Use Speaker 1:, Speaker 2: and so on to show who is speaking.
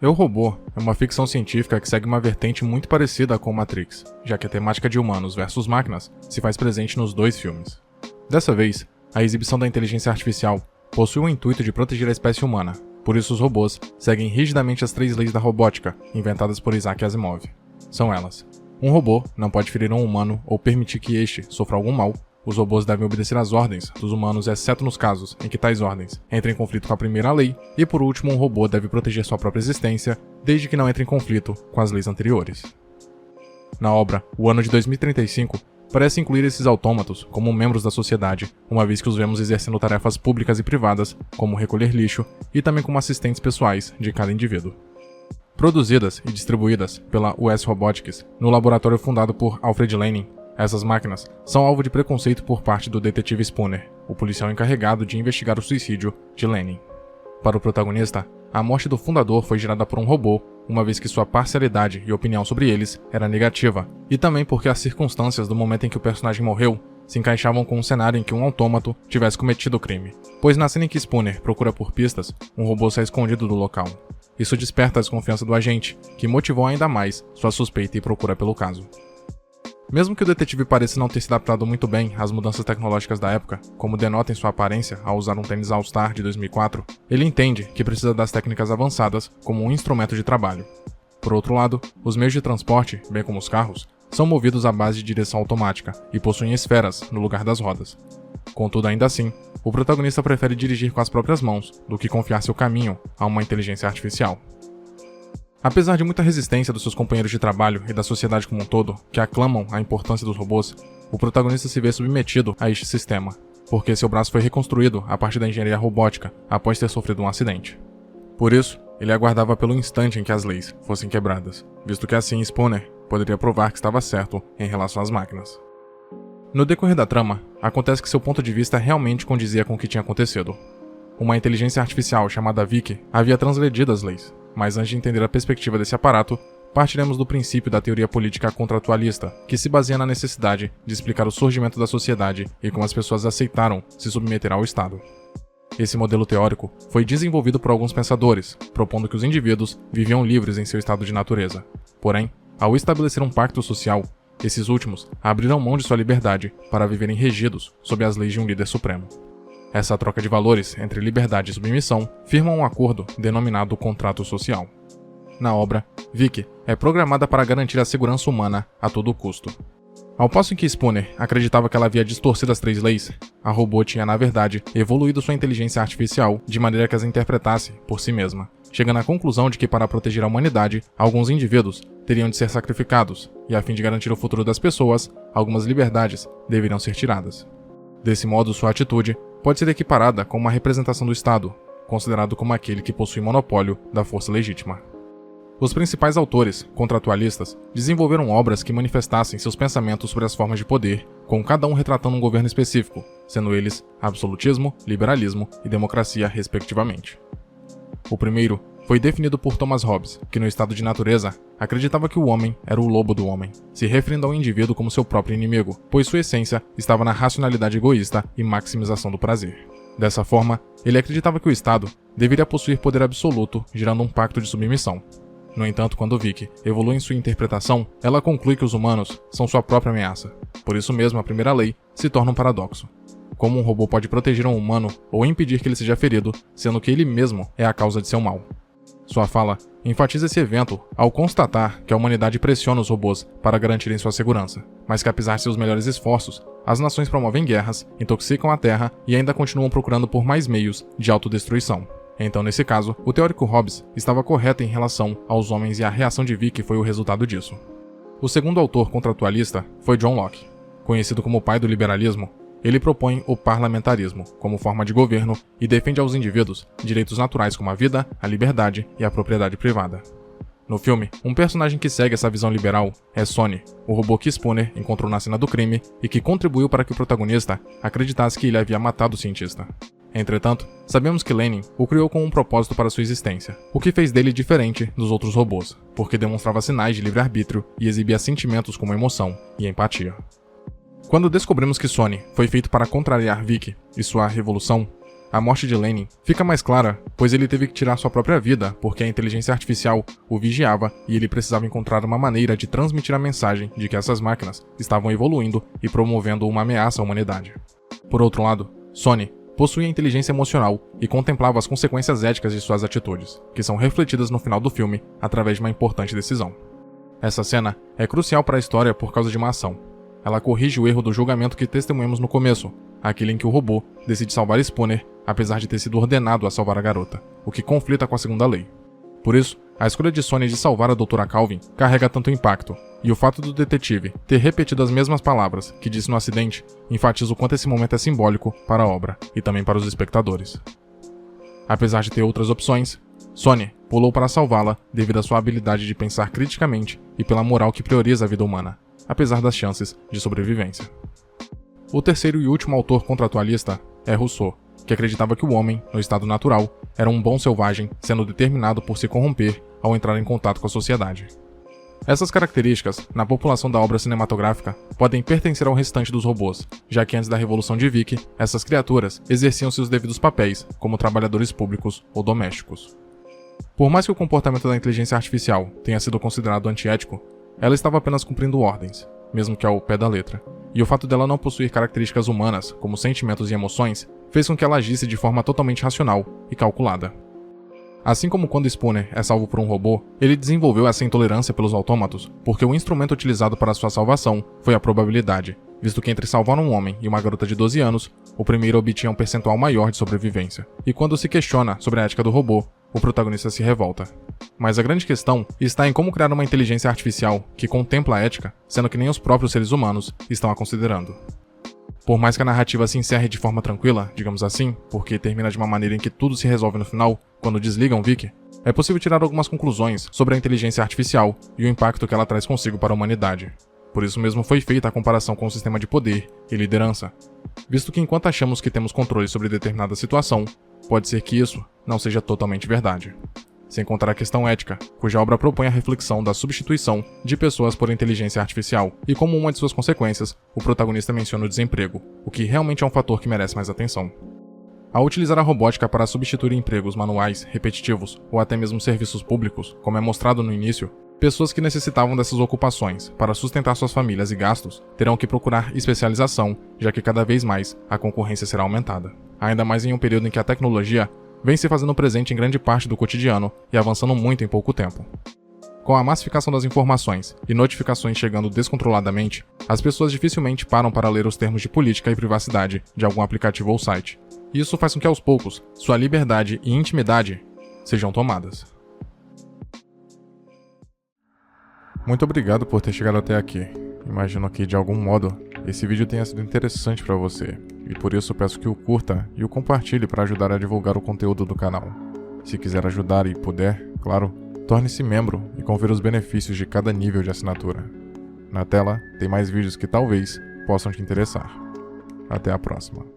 Speaker 1: Eu, Robô é uma ficção científica que segue uma vertente muito parecida com Matrix, já que a temática de humanos versus máquinas se faz presente nos dois filmes. Dessa vez, a exibição da inteligência artificial possui o intuito de proteger a espécie humana, por isso os robôs seguem rigidamente as 3 leis da robótica, inventadas por Isaac Asimov. São elas: um robô não pode ferir um humano ou permitir que este sofra algum mal. Os robôs devem obedecer às ordens dos humanos, exceto nos casos em que tais ordens entrem em conflito com a primeira lei. E por último, um robô deve proteger sua própria existência, desde que não entre em conflito com as leis anteriores. Na obra, o ano de 2035 parece incluir esses autômatos como membros da sociedade, uma vez que os vemos exercendo tarefas públicas e privadas, como recolher lixo, e também como assistentes pessoais de cada indivíduo. Produzidas e distribuídas pela US Robotics, no laboratório fundado por Alfred Lanning, essas máquinas são alvo de preconceito por parte do detetive Spooner, o policial encarregado de investigar o suicídio de Lanning. Para o protagonista, a morte do fundador foi gerada por um robô, uma vez que sua parcialidade e opinião sobre eles era negativa, e também porque as circunstâncias do momento em que o personagem morreu se encaixavam com um cenário em que um autômato tivesse cometido o crime, pois na cena em que Spooner procura por pistas, um robô sai escondido do local. Isso desperta a desconfiança do agente, que motivou ainda mais sua suspeita e procura pelo caso. Mesmo que o detetive pareça não ter se adaptado muito bem às mudanças tecnológicas da época, como denota em sua aparência ao usar um tênis All-Star de 2004, ele entende que precisa das técnicas avançadas como um instrumento de trabalho. Por outro lado, os meios de transporte, bem como os carros, são movidos à base de direção automática e possuem esferas no lugar das rodas. Contudo, ainda assim, o protagonista prefere dirigir com as próprias mãos do que confiar seu caminho a uma inteligência artificial. Apesar de muita resistência dos seus companheiros de trabalho e da sociedade como um todo, que aclamam a importância dos robôs, o protagonista se vê submetido a este sistema, porque seu braço foi reconstruído a partir da engenharia robótica após ter sofrido um acidente. Por isso, ele aguardava pelo instante em que as leis fossem quebradas, visto que assim Spooner poderia provar que estava certo em relação às máquinas. No decorrer da trama, acontece que seu ponto de vista realmente condizia com o que tinha acontecido. Uma inteligência artificial chamada Vicky havia transgredido as leis. Mas antes de entender a perspectiva desse aparato, partiremos do princípio da teoria política contratualista, que se baseia na necessidade de explicar o surgimento da sociedade e como as pessoas aceitaram se submeter ao Estado. Esse modelo teórico foi desenvolvido por alguns pensadores, propondo que os indivíduos viviam livres em seu estado de natureza. Porém, ao estabelecer um pacto social, esses últimos abriram mão de sua liberdade para viverem regidos sob as leis de um líder supremo. Essa troca de valores entre liberdade e submissão firma um acordo denominado contrato social. Na obra, Vicky é programada para garantir a segurança humana a todo custo. Ao passo em que Spooner acreditava que ela havia distorcido as 3 leis, a robô tinha, na verdade, evoluído sua inteligência artificial de maneira que as interpretasse por si mesma, chegando à conclusão de que para proteger a humanidade, alguns indivíduos teriam de ser sacrificados, e a fim de garantir o futuro das pessoas, algumas liberdades deveriam ser tiradas. Desse modo, sua atitude pode ser equiparada com uma representação do Estado, considerado como aquele que possui monopólio da força legítima. Os principais autores contratualistas desenvolveram obras que manifestassem seus pensamentos sobre as formas de poder, com cada um retratando um governo específico, sendo eles absolutismo, liberalismo e democracia, respectivamente. O primeiro foi definido por Thomas Hobbes, que no estado de natureza acreditava que o homem era o lobo do homem, se referindo ao indivíduo como seu próprio inimigo, pois sua essência estava na racionalidade egoísta e maximização do prazer. Dessa forma, ele acreditava que o Estado deveria possuir poder absoluto, gerando um pacto de submissão. No entanto, quando Vicky evolui em sua interpretação, ela conclui que os humanos são sua própria ameaça. Por isso mesmo, a primeira lei se torna um paradoxo. Como um robô pode proteger um humano ou impedir que ele seja ferido, sendo que ele mesmo é a causa de seu mal? Sua fala enfatiza esse evento ao constatar que a humanidade pressiona os robôs para garantirem sua segurança, mas que apesar de seus melhores esforços, as nações promovem guerras, intoxicam a Terra e ainda continuam procurando por mais meios de autodestruição. Então, nesse caso, o teórico Hobbes estava correto em relação aos homens e a reação de Vicky foi o resultado disso. O segundo autor contratualista foi John Locke. Conhecido como o pai do liberalismo, ele propõe o parlamentarismo como forma de governo e defende aos indivíduos direitos naturais como a vida, a liberdade e a propriedade privada. No filme, um personagem que segue essa visão liberal é Sonny, o robô que Spooner encontrou na cena do crime e que contribuiu para que o protagonista acreditasse que ele havia matado o cientista. Entretanto, sabemos que Lenin o criou com um propósito para sua existência, o que fez dele diferente dos outros robôs, porque demonstrava sinais de livre-arbítrio e exibia sentimentos como emoção e empatia. Quando descobrimos que Sonny foi feito para contrariar Vicky e sua revolução, A morte de Lenin fica mais clara, pois ele teve que tirar sua própria vida porque a inteligência artificial o vigiava e ele precisava encontrar uma maneira de transmitir a mensagem de que essas máquinas estavam evoluindo e promovendo uma ameaça à humanidade. Por outro lado, Sonny possuía inteligência emocional e contemplava as consequências éticas de suas atitudes, que são refletidas no final do filme através de uma importante decisão. Essa cena é crucial para a história por causa de uma ação. Ela corrige o erro do julgamento que testemunhamos no começo, aquele em que o robô decide salvar Spooner, apesar de ter sido ordenado a salvar a garota, o que conflita com a segunda lei. Por isso, a escolha de Sonny de salvar a Dra. Calvin carrega tanto impacto, e o fato do detetive ter repetido as mesmas palavras que disse no acidente enfatiza o quanto esse momento é simbólico para a obra e também para os espectadores. Apesar de ter outras opções, Sonny pulou para salvá-la devido à sua habilidade de pensar criticamente e pela moral que prioriza a vida humana, apesar das chances de sobrevivência. O terceiro e último autor contratualista é Rousseau, que acreditava que o homem, no estado natural, era um bom selvagem, sendo determinado por se corromper ao entrar em contato com a sociedade. Essas características, na população da obra cinematográfica, podem pertencer ao restante dos robôs, já que antes da Revolução de Vick, essas criaturas exerciam seus devidos papéis, como trabalhadores públicos ou domésticos. Por mais que o comportamento da inteligência artificial tenha sido considerado antiético, ela estava apenas cumprindo ordens, mesmo que ao pé da letra, e o fato dela não possuir características humanas, como sentimentos e emoções, fez com que ela agisse de forma totalmente racional e calculada. Assim como quando Spooner é salvo por um robô, ele desenvolveu essa intolerância pelos autômatos, porque o instrumento utilizado para sua salvação foi a probabilidade, visto que entre salvar um homem e uma garota de 12 anos, o primeiro obtinha um percentual maior de sobrevivência. E quando se questiona sobre a ética do robô, o protagonista se revolta. Mas a grande questão está em como criar uma inteligência artificial que contempla a ética, sendo que nem os próprios seres humanos estão a considerando. Por mais que a narrativa se encerre de forma tranquila, digamos assim, porque termina de uma maneira em que tudo se resolve no final, quando desligam Vick, é possível tirar algumas conclusões sobre a inteligência artificial e o impacto que ela traz consigo para a humanidade. Por isso mesmo foi feita a comparação com o sistema de poder e liderança, visto que enquanto achamos que temos controle sobre determinada situação, pode ser que isso não seja totalmente verdade. Sem contar a questão ética, cuja obra propõe a reflexão da substituição de pessoas por inteligência artificial, e como uma de suas consequências, o protagonista menciona o desemprego, o que realmente é um fator que merece mais atenção. Ao utilizar a robótica para substituir empregos manuais, repetitivos, ou até mesmo serviços públicos, como é mostrado no início, pessoas que necessitavam dessas ocupações para sustentar suas famílias e gastos terão que procurar especialização, já que cada vez mais a concorrência será aumentada. Ainda mais em um período em que a tecnologia vem se fazendo presente em grande parte do cotidiano e avançando muito em pouco tempo. Com a massificação das informações e notificações chegando descontroladamente, as pessoas dificilmente param para ler os termos de política e privacidade de algum aplicativo ou site. E isso faz com que aos poucos, sua liberdade e intimidade sejam tomadas. Muito obrigado por ter chegado até aqui. Imagino que, de algum modo, esse vídeo tenha sido interessante para você, e por isso peço que o curta e o compartilhe para ajudar a divulgar o conteúdo do canal. Se quiser ajudar e puder, claro, torne-se membro e confira os benefícios de cada nível de assinatura. Na tela, tem mais vídeos que talvez possam te interessar. Até a próxima.